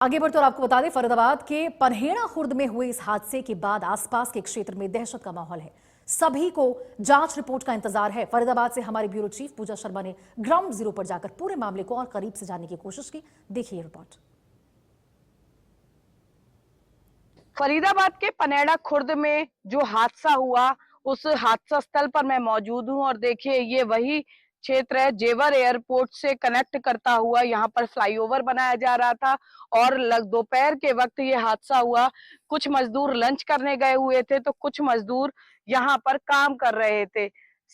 आगे बढ़ते और आपको बता दें, फरीदाबाद के पनहेड़ा खुर्द में हुए इस हादसे के बाद आसपास के क्षेत्र में दहशत का माहौल है। सभी को जांच रिपोर्ट का इंतजार है। फरीदाबाद से हमारी ब्यूरो चीफ पूजा शर्मा ने ग्राउंड जीरो पर जाकर पूरे मामले को और करीब से जानने की कोशिश की। देखिए रिपोर्ट। फरीदाबाद के पनहेड़ा खुर्द में जो हादसा हुआ, उस हादसा स्थल पर मैं मौजूद हूं और देखिए ये वही क्षेत्र है। जेवर एयरपोर्ट से कनेक्ट करता हुआ यहाँ पर फ्लाईओवर बनाया जा रहा था और दोपहर के वक्त ये हादसा हुआ। कुछ मजदूर लंच करने गए हुए थे तो कुछ मजदूर यहाँ पर काम कर रहे थे।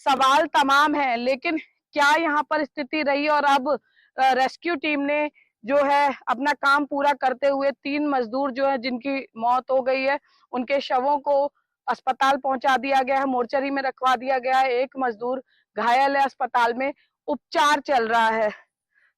सवाल तमाम है, लेकिन क्या यहाँ पर स्थिति रही और अब रेस्क्यू टीम ने जो है अपना काम पूरा करते हुए 3 मजदूर जो है जिनकी मौत हो गई है, उनके शवों को अस्पताल पहुंचा दिया गया है, मोर्चरी में रखवा दिया गया है। एक मजदूर घायल है, अस्पताल में उपचार चल रहा है।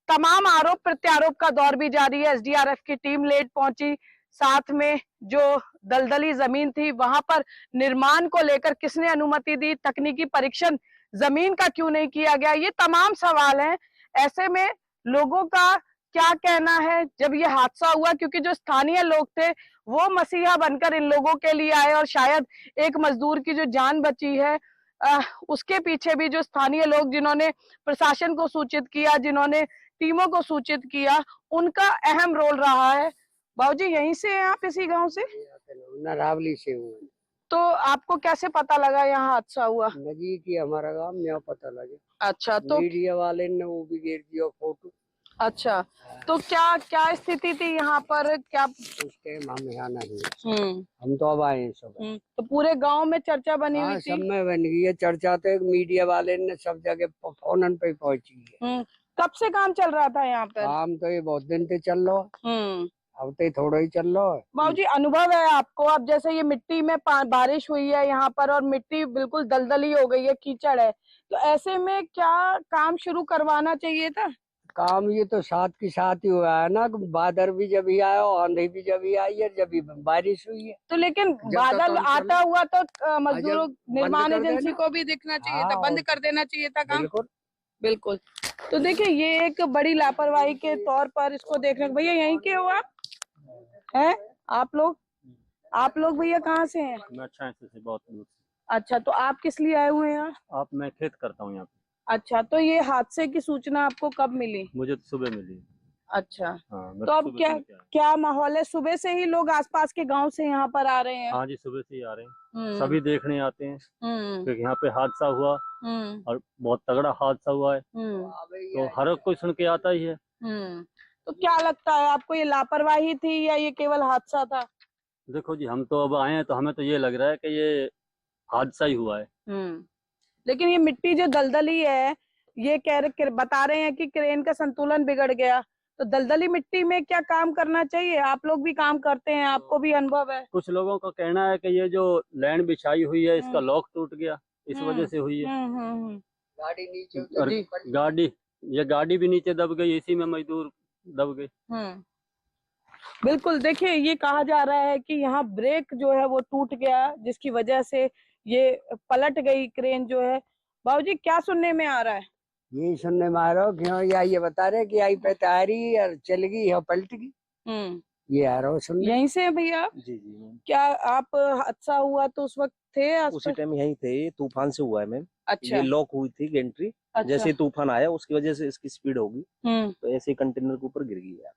तमाम आरोप प्रत्यारोप का दौर भी जारी है। एसडीआरएफ की टीम लेट पहुंची, साथ में जो दलदली जमीन थी वहां पर निर्माण को लेकर किसने अनुमति दी, तकनीकी परीक्षण जमीन का क्यों नहीं किया गया, ये तमाम सवाल हैं। ऐसे में लोगों का क्या कहना है जब ये हादसा हुआ, क्योंकि जो स्थानीय लोग थे वो मसीहा बनकर इन लोगों के लिए आए और शायद एक मजदूर की जो जान बची है उसके पीछे भी जो स्थानीय लोग जिन्होंने प्रशासन को सूचित किया, जिन्होंने टीमों को सूचित किया, उनका अहम रोल रहा है। बाबूजी यहीं से हैं आप, इसी गांव से? नारावली से हूँ। तो आपको कैसे पता लगा यहाँ हादसा हुआ? नजीक ही हमारा गांव, यहाँ पता लगे। अच्छा, तो मीडिया वाले ने वो भी घेर दिया फोटो। अच्छा, तो क्या क्या स्थिति थी यहाँ पर? क्या उस टाइम हम यहाँ नहीं, हम तो अब आए हैं सब। तो पूरे गांव में चर्चा बनी हुई थी? सब में बन गई है चर्चा, तो मीडिया वाले ने सब जगह फोन पे पहुंची है। कब से काम चल रहा था यहाँ पर? काम तो ये बहुत दिन से चल रहा है, अब तो थोड़ा ही चल रहा है। बाबूजी अनुभव है आपको, अब जैसे ये मिट्टी में बारिश हुई है यहाँ पर और मिट्टी बिल्कुल दलदली हो गई है, कीचड़ है, तो ऐसे में क्या काम शुरू करवाना चाहिए था? काम ये तो साथ के साथ ही हुआ है ना, बादल भी जब ही आया, आंधी भी जब ही आई है, जब ही बारिश हुई है। तो लेकिन बादल आता हुआ तो मजदूरों निर्माण एजेंसी को भी दिखना चाहिए था, बंद कर देना चाहिए था काम। बिल्कुल बिल्कुल। तो देखिए ये एक बड़ी लापरवाही के तौर पर इसको देखने। भैया यहीं के हो आप? हैं आप लोग भैया कहाँ से हैं? मैं अच्छा से बहुत दूर से। अच्छा, तो आप किस लिए आए हुए हैं यहाँ? आप मैं खेत करता हूँ यहाँ पे। अच्छा, तो ये हादसे की सूचना आपको कब मिली? मुझे तो सुबह मिली। अच्छा, हाँ, तो अब क्या माहौल है? सुबह से ही लोग आसपास के गांव से यहाँ पर आ रहे हैं? हाँ जी, सुबह से ही आ रहे हैं, सभी देखने आते हैं क्योंकि यहाँ पे हादसा हुआ और बहुत तगड़ा हादसा हुआ है, तो हर कोई सुन के आता ही है। तो क्या लगता है आपको, ये लापरवाही थी या ये केवल हादसा था? देखो जी, हम तो अब आए हैं तो हमें तो ये लग रहा है कि ये हादसा ही हुआ है। लेकिन ये मिट्टी जो दलदली है, ये बता रहे हैं कि क्रेन का संतुलन बिगड़ गया, तो दलदली मिट्टी में क्या काम करना चाहिए? आप लोग भी काम करते हैं, आपको भी अनुभव है। कुछ लोगों का कहना है कि ये जो लैंड बिछाई हुई है इसका लॉक टूट गया, इस वजह से हुई है। गाड़ी नीचे गाड़ी भी नीचे दब गई, इसी में मजदूर दब गए। बिल्कुल। देखिए ये कहा जा रहा है कि यहाँ ब्रेक जो है वो टूट गया, जिसकी वजह से ये पलट गई क्रेन जो है। बाबूजी क्या सुनने में आ रहा है? यही सुनने में आ रहा हो क्यों, या ये बता रहे कि आई पे तैयारी और चल गई और पलट गई, ये आ रहा हो सुनने। यहीं से है भैया आप? जी जी मैम। क्या आप हादसा हुआ तो उस वक्त थे? उसी टाइम यहीं थे, तूफान से हुआ है मैम। अच्छा। ये लॉक हुई थी गेंट्री। अच्छा। जैसे तूफान आया उसकी वजह से इसकी स्पीड होगी, तो ऐसे कंटेनर के ऊपर गिर गई है।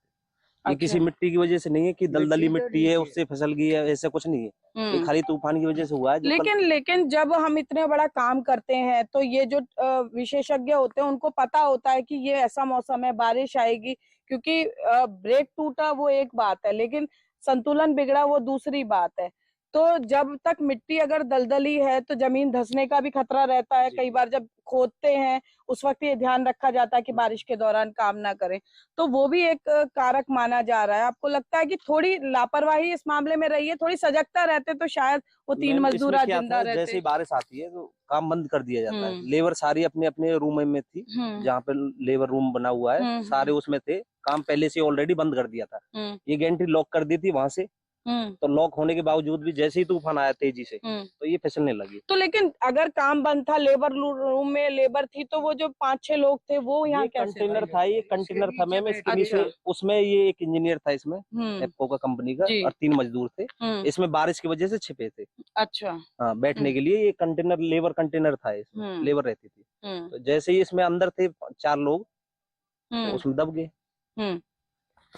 ये किसी मिट्टी की वजह से नहीं है कि दलदली मिट्टी है उससे फिसल गई है, ऐसा कुछ नहीं है। ये खाली तूफान की वजह से हुआ है। लेकिन जब हम इतने बड़ा काम करते हैं तो ये जो विशेषज्ञ होते हैं उनको पता होता है कि ये ऐसा मौसम है, बारिश आएगी, क्योंकि ब्रेक टूटा वो एक बात है, लेकिन संतुलन बिगड़ा वो दूसरी बात है। तो जब तक मिट्टी अगर दलदली है तो जमीन धंसने का भी खतरा रहता है। कई बार जब खोदते हैं उस वक्त ये ध्यान रखा जाता है कि बारिश के दौरान काम ना करें, तो वो भी एक कारक माना जा रहा है। आपको लगता है कि थोड़ी लापरवाही इस मामले में रही है? थोड़ी सजगता रहते तो शायद वो 3 मजदूर आज जिंदा रहते। जैसे ही बारिश आती है तो काम बंद कर दिया जाता है। लेबर सारी अपने अपने रूम में थी, जहाँ पे लेबर रूम बना हुआ है, सारे उसमें थे, काम पहले से ऑलरेडी बंद कर दिया था। ये गेंट्री लॉक कर दी थी वहां से, तो लॉक होने के बावजूद भी जैसे ही तूफान आया तेजी से तो ये फिसलने लगी। तो लेकिन अगर काम बंद था, लेबर रूम में लेबर थी, तो वो जो 5-6 लोग थे वो यहाँ कैसे? कंटेनर था, ये कंटेनर था मैम, इसके नीचे उसमें ये एक इंजीनियर था इसमें एप्को का कंपनी का और 3 मजदूर थे। इसमें बारिश की वजह से छिपे थे। अच्छा। हाँ, बैठने के लिए ये कंटेनर लेबर कंटेनर था, इसमें लेबर रहती थी। तो जैसे ही इसमें अंदर थे 4 लोग तो उसमें दब गए।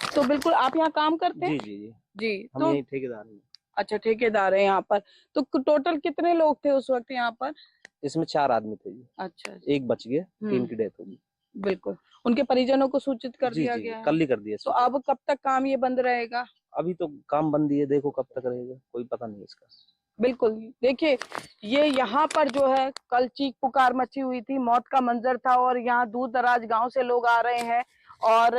तो बिल्कुल आप यहाँ काम करते हैं? जी जी जी जी। हम तो यही ठेकेदार हैं। अच्छा, ठेकेदार है यहाँ पर। तो टोटल कितने लोग थे उस वक्त यहाँ पर? इसमें 4 आदमी थे जी। अच्छा। एक बच गए, 3 की डेथ होगी। बिल्कुल, उनके परिजनों को सूचित कर दिया जी, गया है? कल ही कर दिया। तो अब कब तक काम ये बंद रहेगा? अभी तो काम बंद ही है, देखो कब तक रहेगा, कोई पता नहीं इसका। बिल्कुल, देखिए ये यहाँ पर जो है कल चीख पुकार मची हुई थी, मौत का मंजर था और यहाँ दूर दराज गांव से लोग आ रहे हैं और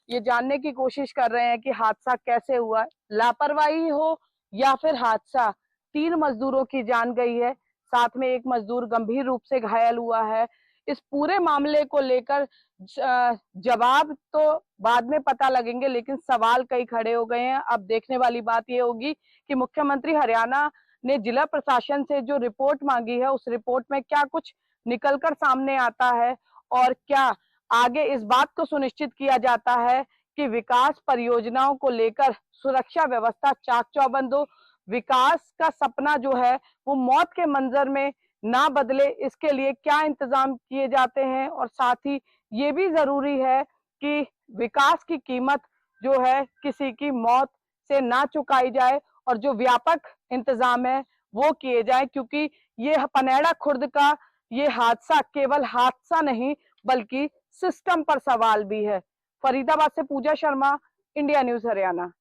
ये जानने की कोशिश कर रहे हैं कि हादसा कैसे हुआ, लापरवाही हो या फिर हादसा। 3 मजदूरों की जान गई है, साथ में एक मजदूर गंभीर रूप से घायल हुआ है। इस पूरे मामले को लेकर जवाब तो बाद में पता लगेंगे, लेकिन सवाल कई खड़े हो गए हैं। अब देखने वाली बात ये होगी कि मुख्यमंत्री हरियाणा ने जिला प्रशासन से जो रिपोर्ट मांगी है, उस रिपोर्ट में क्या कुछ निकलकर सामने आता है और क्या आगे इस बात को सुनिश्चित किया जाता है कि विकास परियोजनाओं को लेकर सुरक्षा व्यवस्था चाक चौबंद हो, विकास का सपना जो है वो मौत के मंजर में ना बदले, इसके लिए क्या इंतजाम किए जाते हैं। और साथ ही ये भी जरूरी है कि विकास की कीमत जो है किसी की मौत से ना चुकाई जाए और जो व्यापक इंतजाम है वो किए जाए, क्योंकि ये पनेड़ा खुर्द का ये हादसा केवल हादसा नहीं बल्कि सिस्टम पर सवाल भी है। फरीदाबाद से पूजा शर्मा, इंडिया न्यूज हरियाणा।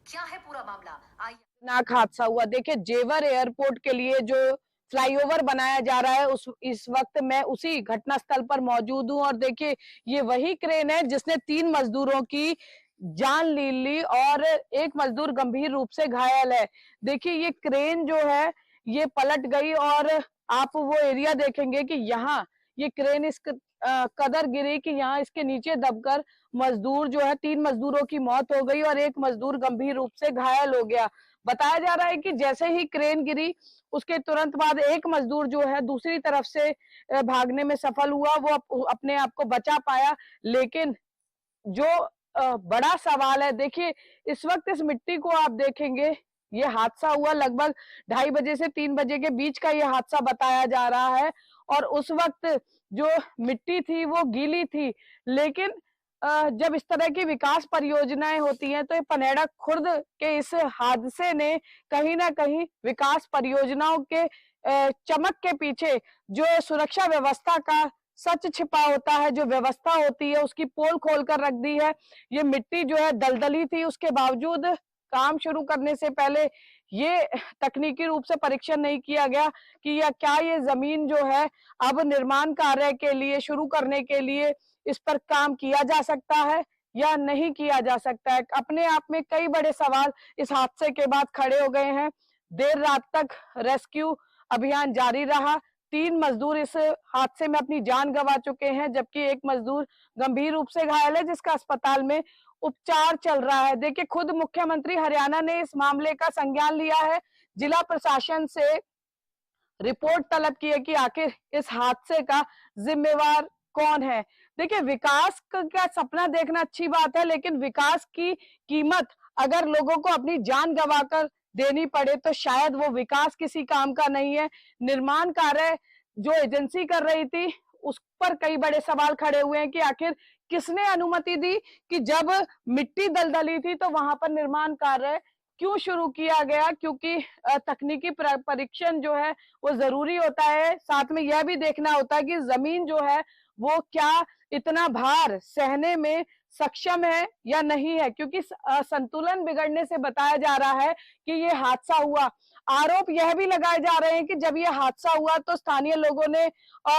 क्या है पूरा मामला, आइए। नाक हादसा हुआ। देखिए जेवर एयरपोर्ट के लिए जो फ्लाईओवर बनाया जा रहा है इस वक्त मैं उसी घटना स्थल पर मौजूद हूं और देखिए ये वही क्रेन है जिसने 3 मजदूरों की जान ले ली और एक मजदूर गंभीर रूप से घायल है। देखिए ये क्रेन जो है ये पलट गई और आप वो एरिया देखेंगे कि यहाँ ये क्रेन इस कदर गिरी कि यहाँ इसके नीचे दबकर मजदूर जो है 3 मजदूरों की मौत हो गई और एक मजदूर गंभीर रूप से घायल हो गया। बताया जा रहा है कि जैसे ही क्रेन गिरी उसके तुरंत बाद एक मजदूर जो है दूसरी तरफ से भागने में सफल हुआ, वो अपने आप को बचा पाया। लेकिन जो बड़ा सवाल है, देखिए इस वक्त इस मिट्टी को आप देखेंगे, ये हादसा हुआ लगभग 2:30 बजे से 3 बजे के बीच का ये हादसा बताया जा रहा है और उस वक्त जो मिट्टी थी वो गीली थी। लेकिन जब इस तरह की विकास परियोजनाएं होती हैं तो ये पनेड़ा खुर्द के इस हादसे ने कहीं ना कहीं विकास परियोजनाओं के चमक के पीछे जो सुरक्षा व्यवस्था का सच छिपा होता है, जो व्यवस्था होती है उसकी पोल खोल कर रख दी है। ये मिट्टी जो है दलदली थी, उसके बावजूद काम शुरू करने से पहले ये तकनीकी रूप से परीक्षण नहीं किया गया कि क्या ये जमीन जो है अब निर्माण कार्य के लिए शुरू करने के लिए इस पर काम किया जा सकता है या नहीं किया जा सकता है। अपने आप में कई बड़े सवाल इस हादसे के बाद खड़े हो गए हैं। देर रात तक रेस्क्यू अभियान जारी रहा। 3 मजदूर इस हादसे में अपनी जान गंवा चुके हैं, जबकि एक मजदूर गंभीर रूप से घायल है जिसका अस्पताल में उपचार चल रहा है। देखिए खुद मुख्यमंत्री हरियाणा ने इस मामले का संज्ञान लिया है, जिला प्रशासन से रिपोर्ट तलब की है कि आखिर इस हादसे का जिम्मेवार कौन है। देखिए विकास का सपना देखना अच्छी बात है, लेकिन विकास की कीमत अगर लोगों को अपनी जान गंवाकर देनी पड़े तो शायद वो विकास किसी काम का नहीं है। निर्माण कार्य जो एजेंसी कर रही थी उस पर कई बड़े सवाल खड़े हुए हैं कि आखिर किसने अनुमति दी कि जब मिट्टी दलदली थी तो वहां पर निर्माण कार्य क्यों शुरू किया गया, क्योंकि तकनीकी परीक्षण जो है वो जरूरी होता है। साथ में यह भी देखना होता है कि जमीन जो है वो क्या इतना भार सहने में सक्षम है या नहीं है, क्योंकि संतुलन बिगड़ने से बताया जा रहा है कि ये हादसा हुआ। आरोप यह भी लगाए जा रहे हैं कि जब ये हादसा हुआ तो स्थानीय लोगों ने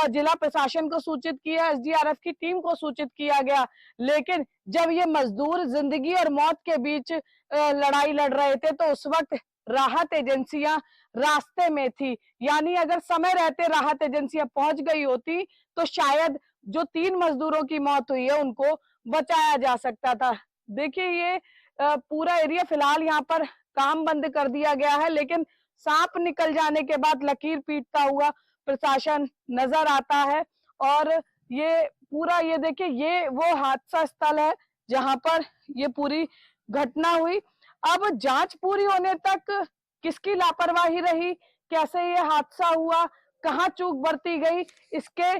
जिला प्रशासन को सूचित किया, एसडीआरएफ की टीम को सूचित किया गया, लेकिन जब ये मजदूर जिंदगी और मौत के बीच लड़ाई लड़ रहे थे तो उस वक्त राहत एजेंसियां रास्ते में थी। यानी अगर समय रहते राहत एजेंसियां पहुंच गई होती तो शायद जो 3 मजदूरों की मौत हुई है उनको बचाया जा सकता था। देखिए ये पूरा एरिया फिलहाल यहाँ पर काम बंद कर दिया गया है, लेकिन सांप निकल जाने के बाद लकीर पीटता हुआ प्रशासन नजर आता है। और ये पूरा ये देखिए ये वो हादसा स्थल है जहां पर ये पूरी घटना हुई। अब जांच पूरी होने तक किसकी लापरवाही रही, कैसे ये हादसा हुआ, कहाँ चूक बरती गई, इसके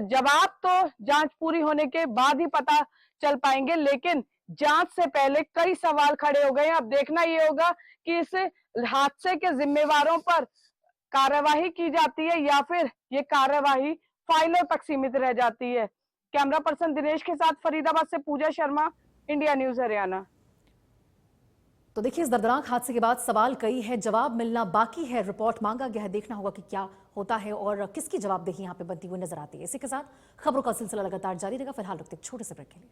जवाब तो जांच पूरी होने के बाद ही पता चल पाएंगे। लेकिन जांच से पहले कई सवाल खड़े हो गए हैं। अब देखना ये होगा कि इस हादसे के जिम्मेवारों पर कार्यवाही की जाती है या फिर ये कार्यवाही फाइलों तक सीमित रह जाती है। कैमरा पर्सन दिनेश के साथ फरीदाबाद से पूजा शर्मा, इंडिया न्यूज हरियाणा। तो देखिए, इस दर्दनाक हादसे के बाद सवाल कई है, जवाब मिलना बाकी है। रिपोर्ट मांगा गया है, देखना होगा कि क्या होता है और किसकी जवाबदेही यहाँ पे बनती हुई नजर आती है। इसी के साथ खबरों का सिलसिला लगातार जारी रहेगा। फिलहाल रुकते एक छोटे से ब्रेक के लिए।